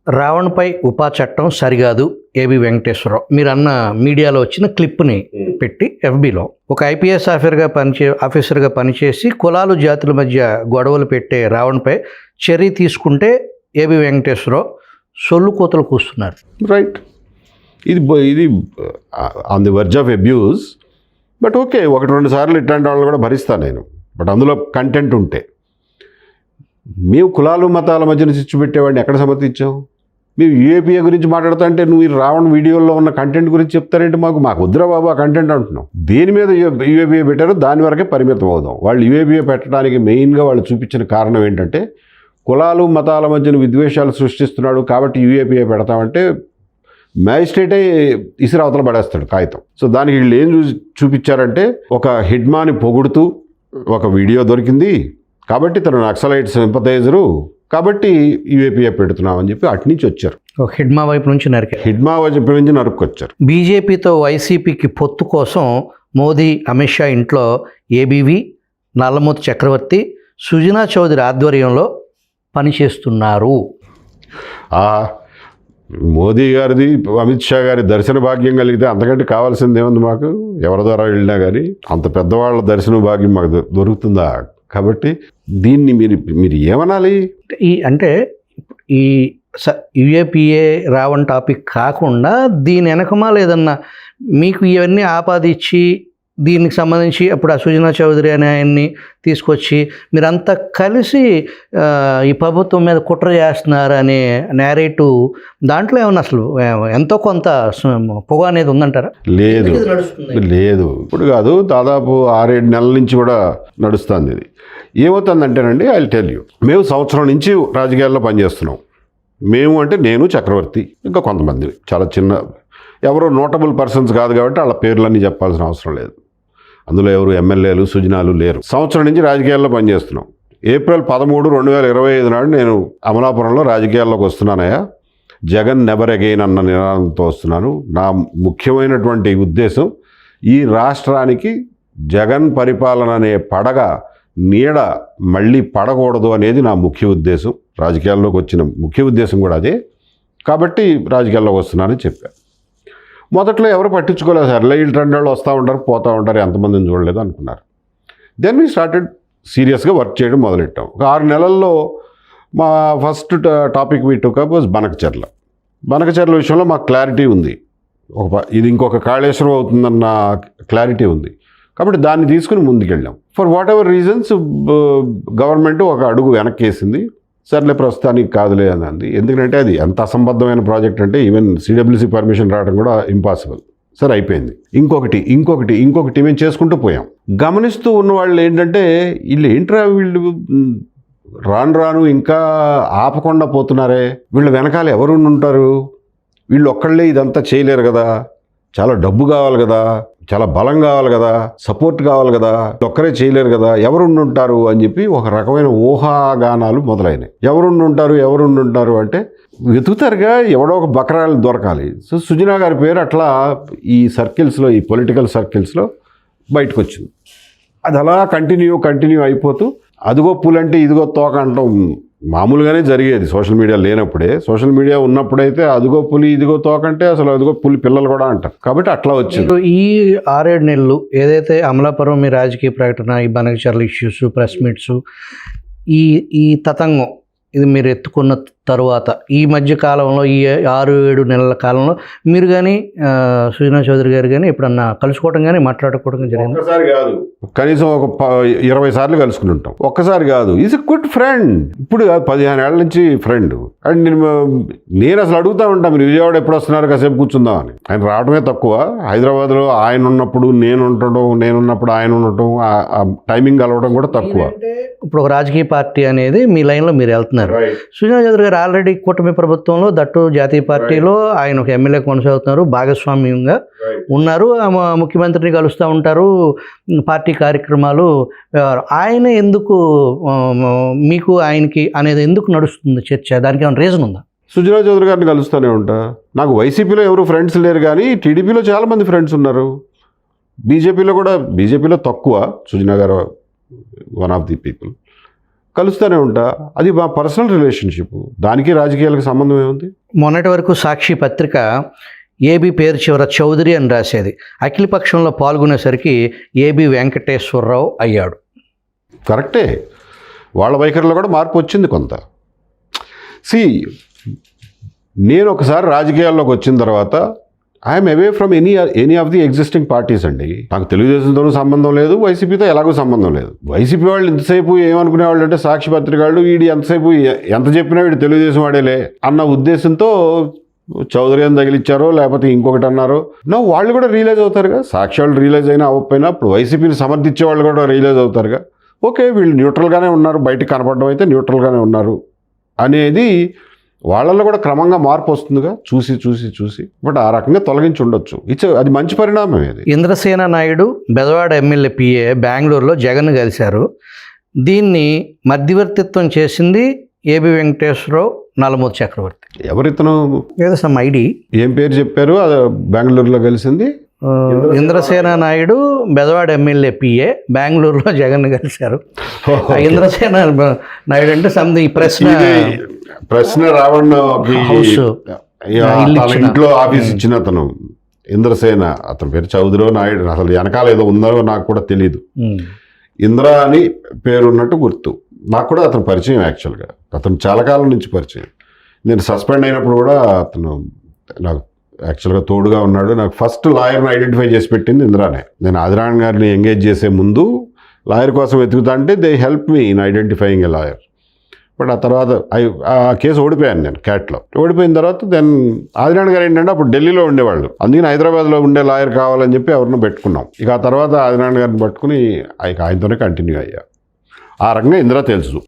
రావణ్పై ఉపా చట్టం సరికాదు ఏబి వెంకటేశ్వరరావు మీరు అన్న మీడియాలో వచ్చిన క్లిప్ని పెట్టి ఎఫ్బిలో ఒక ఐపీఎస్ ఆఫీసర్గా పనిచేసి కులాలు జాతుల మధ్య గొడవలు పెట్టే రావణ్పై చర్య తీసుకుంటే ఏబి వెంకటేశ్వరరావు సొల్లు కోతలు కూస్తున్నారు. రైట్, ఇది on the verge of abuse. But okay, 1-2 సార్లు ఇట్లాంటి వాళ్ళు కూడా భరిస్తాను నేను. బట్ అందులో కంటెంట్ ఉంటే మేము కులాలు మతాల మధ్యన చిచ్చు పెట్టేవాడిని ఎక్కడ సమర్థించాం? మేము యూఏపీఏ గురించి మాట్లాడుతా అంటే నువ్వు ఈ రావణ్ వీడియోలో ఉన్న కంటెంట్ గురించి చెప్తారంటే మాకు వద్దురా బాబు ఆ కంటెంట్ అంటున్నాం. దేని మీద యూఏపీఏ పెట్టారో దాని వరకే పరిమితం అవుదాం. వాళ్ళు యూఏపీఏ పెట్టడానికి మెయిన్గా వాళ్ళు చూపించిన కారణం ఏంటంటే కులాలు మతాల మధ్యన విద్వేషాలు సృష్టిస్తున్నాడు కాబట్టి యూఏపీఏ పెడతామంటే మ్యాజిస్ట్రేటే ఇసిరావతల పడేస్తాడు కాగితం. సో దానికి వీళ్ళు ఏం చూపించారంటే ఒక హిడ్మాని పొగుడుతూ ఒక వీడియో దొరికింది కాబట్టి తను నక్సలైట్ సింపథైజరు కాబట్టి యూఏపీఏ పెడుతున్నామని చెప్పి అటు నుంచి వచ్చారు. హిడ్మా వైపు నుంచి నరుక్కొచ్చారు. బీజేపీతో వైసీపీకి పొత్తు కోసం మోదీ అమిత్ షా ఇంట్లో ఏబీవీ నల్లమూతి చక్రవర్తి సుజనా చౌదరి ఆధ్వర్యంలో పనిచేస్తున్నారు. మోదీ గారిది అమిత్ షా గారి దర్శన భాగ్యం కలిగితే అంతకంటే కావాల్సింది ఏముంది మాకు? ఎవరి ద్వారా వెళ్ళినా కానీ అంత పెద్దవాళ్ళ దర్శన భాగ్యం మాకు దొరుకుతుందా? కాబట్టి దీన్ని మీరు ఏమనాలి? ఈ యూఏపీఏ రావణ్ టాపిక్ కాకుండా దీని వెనకమాల ఏదన్నా మీకు ఇవన్నీ ఆపాదించి దీనికి సంబంధించి అప్పుడు ఆ సుజనా చౌదరి అనే ఆయన్ని తీసుకొచ్చి మీరంతా కలిసి ఈ ప్రభుత్వం మీద కుట్ర చేస్తున్నారు అనే నేరేటివ్ దాంట్లో ఏమన్నా అసలు ఎంతో కొంత పొగ అనేది ఉందంటారా? లేదు ఇప్పుడు కాదు, దాదాపు 6-7 నెలల నుంచి కూడా నడుస్తుంది ఇది. ఏమవుతుందంటేనండి ఐ విల్ టెల్ యూ, మేము సంవత్సరం నుంచి రాజకీయాల్లో పనిచేస్తున్నాం. మేము అంటే నేను, చక్రవర్తి, ఇంకా కొంతమంది చాలా చిన్న ఎవరో నోటబుల్ పర్సన్స్ కాదు కాబట్టి వాళ్ళ పేర్లన్నీ చెప్పాల్సిన అవసరం లేదు. అందులో ఎవరు ఎమ్మెల్యేలు సుజనాలు లేరు. సంవత్సరం నుంచి రాజకీయాల్లో పనిచేస్తున్నాం. ఏప్రిల్ 13, 2025 నాడు నేను అమలాపురంలో రాజకీయాల్లోకి వస్తున్నానయ్యా, జగన్ నెవర్ అగైన్ అన్న నినాదంతో వస్తున్నాను. నా ముఖ్యమైనటువంటి ఉద్దేశం ఈ రాష్ట్రానికి జగన్ పరిపాలన అనే పడగ నీడ మళ్ళీ పడకూడదు అనేది నా ముఖ్య ఉద్దేశం. రాజకీయాల్లోకి వచ్చిన ముఖ్య ఉద్దేశం కూడా అదే. కాబట్టి రాజకీయాల్లోకి వస్తున్నానని చెప్పాను. మొదట్లో ఎవరు పట్టించుకోలేదు, సర్లే వీళ్ళు 2 వాళ్ళు వస్తూ ఉంటారు పోతూ ఉంటారు ఎంతమందిని చూడలేదు అనుకున్నారు. దెన్ వీ స్టార్టెడ్ సీరియస్గా వర్క్ చేయడం మొదలెట్టాం. ఒక 6 నెలల్లో మా first topic we took up was Banakacherla విషయంలో మాకు క్లారిటీ ఉంది. ఇది ఇంకొక కాళేశ్వరం అవుతుందన్న క్లారిటీ ఉంది. కాబట్టి దాన్ని తీసుకుని ముందుకెళ్ళాం. For whatever reasons government ఒక అడుగు వెనక్కేసింది. సర్లే ప్రస్తుతానికి కాదులే అని అంది. ఎందుకంటే అది ఎంత అసంబద్ధమైన ప్రాజెక్ట్ అంటే ఈవెన్ సిడబ్ల్యూసీ పర్మిషన్ రావడం కూడా ఇంపాసిబుల్. సరే అయిపోయింది. ఇంకొకటి మేము చేసుకుంటూ పోయాం. గమనిస్తూ ఉన్న వాళ్ళు ఏంటంటే వీళ్ళు రాను ఇంకా ఆపకుండా పోతున్నారే, వీళ్ళు వెనకాల ఎవరు ఉంటారు, వీళ్ళు ఒక్కళ్ళే ఇదంతా చేయలేరు కదా, చాలా డబ్బు కావాలి కదా, చాలా బలం కావాలి కదా, సపోర్ట్ కావాలి కదా, ఒక్కరే చేయలేరు కదా, ఎవరుండుంటారు అని చెప్పి ఒక రకమైన ఊహాగానాలు మొదలైనవి. ఎవరుండుంటారు అంటే వెతుకుతారుగా, ఎవడో ఒక బకరాలు దొరకాలి. సో సుజనా గారి పేరు అట్లా ఈ సర్కిల్స్లో, ఈ పొలిటికల్ సర్కిల్స్లో బయటకు వచ్చింది. అది అలా కంటిన్యూ అయిపోతూ అదిగో పులంటే ఇదిగో తోక అంటాం మామూలుగానే జరిగేది సోషల్ మీడియా లేనప్పుడే. సోషల్ మీడియా ఉన్నప్పుడైతే అదిగో పులి ఇదిగో తోకంటే అసలు అదిగో పులి పిల్లలు కూడా అంటారు. కాబట్టి అట్లా వచ్చింది. ఈ 6-7 నెలలు ఏదైతే అమలాపురం మీ రాజకీయ ప్రకటన, ఈ బనకచెర్ల ఇష్యూస్, ప్రెస్ మీట్స్, ఈ తతంగం ఇది మీరు ఎత్తుకున్న తరువాత ఈ మధ్య కాలంలో ఈ 6-7 నెలల కాలంలో మీరు కానీ సుజనా చౌదరి గారు కానీ ఎప్పుడన్నా కలుసుకోవడం కానీ మాట్లాడుకోవడం జరిగింది? ఒక్కసారి కాదు, కనీసం ఒక 20 సార్లు కలుసుకుని ఉంటాం. ఒక్కసారి కాదు, ఈజ్ ఎ గుడ్ ఫ్రెండ్. ఇప్పుడు 15 ఏళ్ల నుంచి ఫ్రెండ్. అండ్ నేను అసలు అడుగుతూ ఉంటాను, మీరు విజయవాడ ఎప్పుడు వస్తున్నారు కాసేపు కూర్చుందామని. ఆయన రావడమే తక్కువ. హైదరాబాద్లో ఆయన ఉన్నప్పుడు నేనున్నప్పుడు ఆయన ఉండటం, టైమింగ్ కలవడం కూడా తక్కువ. ఇప్పుడు ఒక రాజకీయ పార్టీ అనేది మీ లైన్లో మీరు వెళ్తున్నారు. సుజనా చౌదరి గారు ఆల్రెడీ కూటమి ప్రభుత్వంలో, దట్టు జాతీయ పార్టీలో ఆయన ఒక ఎమ్మెల్యే కొనసాగుతున్నారు, భాగస్వామ్యంగా ఉన్నారు, ముఖ్యమంత్రిని కలుస్తూ ఉంటారు, పార్టీ కార్యక్రమాలు. ఆయన ఎందుకు మీకు ఆయనకి అనేది ఎందుకు నడుస్తుంది చర్చ? దానికి ఏమైనా రీజన్ ఉందా? సుజనా చౌదరి గారిని కలుస్తూనే ఉంటా. నాకు వైసీపీలో ఎవరు ఫ్రెండ్స్ లేరు, కానీ టీడీపీలో చాలామంది ఫ్రెండ్స్ ఉన్నారు. బీజేపీలో తక్కువ. సుజనా గారు వన్ ఆఫ్ ది పీపుల్. కలుస్తూనే ఉంటా. అది మా పర్సనల్ రిలేషన్షిప్, దానికి రాజకీయాలకు సంబంధం ఏముంది? మొన్నటి వరకు సాక్షి పత్రిక ఏబి పేరు చివర చౌదరి అని రాసేది. అఖిలపక్షంలో పాల్గొనేసరికి ఏబి వెంకటేశ్వరరావు అయ్యాడు. కరెక్టే, వాళ్ళ వైఖరిలో కూడా మార్పు వచ్చింది కొంత. నేను ఒకసారి రాజకీయాల్లోకి వచ్చిన తర్వాత I'm away from any of the existing parties అండి. నాకు తెలుగుదేశంతోనూ సంబంధం లేదు, వైసీపీతో ఎలాగో సంబంధం లేదు. వైసీపీ వాళ్ళు ఇంతసేపు ఏమనుకునేవాళ్ళు అంటే సాక్షి పత్రిక వాళ్ళు వీడి ఎంతసేపు ఎంత చెప్పినా వీడు తెలుగుదేశం వాడేలే అన్న ఉద్దేశంతో చౌదరి అని తగిలిచ్చారో లేకపోతే ఇంకొకటి అన్నారో వాళ్ళు కూడా రియలైజ్ అవుతారుగా. సాక్షి వాళ్ళు రియలైజ్ అయినా అవ్వకపోయినా ఇప్పుడు వైసీపీని సమర్థించే వాళ్ళు కూడా రియలైజ్ అవుతారుగా. ఓకే, వీళ్ళు న్యూట్రల్గానే ఉన్నారు, బయటికి కనపడడం అయితే న్యూట్రల్గానే ఉన్నారు అనేది వాళ్ళల్లో కూడా క్రమంగా మార్పు వస్తుందిగా, చూసి బట్ ఆ రకంగా తొలగించి ఉండొచ్చు. అది మంచి పరిణామం. ఇది ఇంద్రసేన నాయుడు బెజవాడ ఎమ్మెల్యే పిఏ బెంగళూరులో జగన్ కలిశారు. దీన్ని మధ్యవర్తిత్వం చేసింది ఏబి వెంకటేశ్వరరావు, నల్లమూరి చక్రవర్తి. ఎవరితను ఏదో సమ్ ఐడి ఏం పేరు చెప్పారు? అది బెంగళూరులో కలిసింది ఇంద్రసేన నాయుడు బెజవాడ ఎమ్మెల్యే పిఏ బెంగళూరులో జగన్ కలిశారు. ఇంద్రసేన నాయుడు అంటే సంథింగ్ ప్రశ్న రావణ హౌస్ ఇంట్లో ఆఫీస్ ఇచ్చిన అతను ఇంద్రసేన, అతని పేరు చౌదరి నాయుడు. అసలు వెనకాల ఏదో ఉందో నాకు కూడా తెలియదు. ఇంద్ర అని పేరు ఉన్నట్టు గుర్తు. నాకు కూడా అతను పరిచయం. యాక్చువల్గా అతను చాలా కాలం నుంచి పరిచయం. నేను సస్పెండ్ అయినప్పుడు కూడా అతను నాకు యాక్చువల్గా తోడుగా ఉన్నాడు. నాకు ఫస్ట్ లాయర్ని ఐడెంటిఫై చేసి పెట్టింది ఇంద్రానే. నేను ఆదినారాయణ గారిని ఎంగేజ్ చేసే ముందు లాయర్ కోసం వెతుకుతా అంటే they help me in identifying a lawyer. But ఆ తర్వాత ఆ కేసు ఓడిపోయాను నేను క్యాట్లో. ఓడిపోయిన తర్వాత దెన్ ఆదినారాయణ గారు ఏంటంటే అప్పుడు ఢిల్లీలో ఉండేవాళ్ళు, అందుకని హైదరాబాద్లో ఉండే లాయర్ కావాలని చెప్పి ఎవరినో పెట్టుకున్నాం. ఇక ఆ తర్వాత ఆదినారాయణ గారిని పట్టుకుని ఆయనతోనే కంటిన్యూ అయ్యా. ఆ రకంగా ఇందిరా తెలుసు.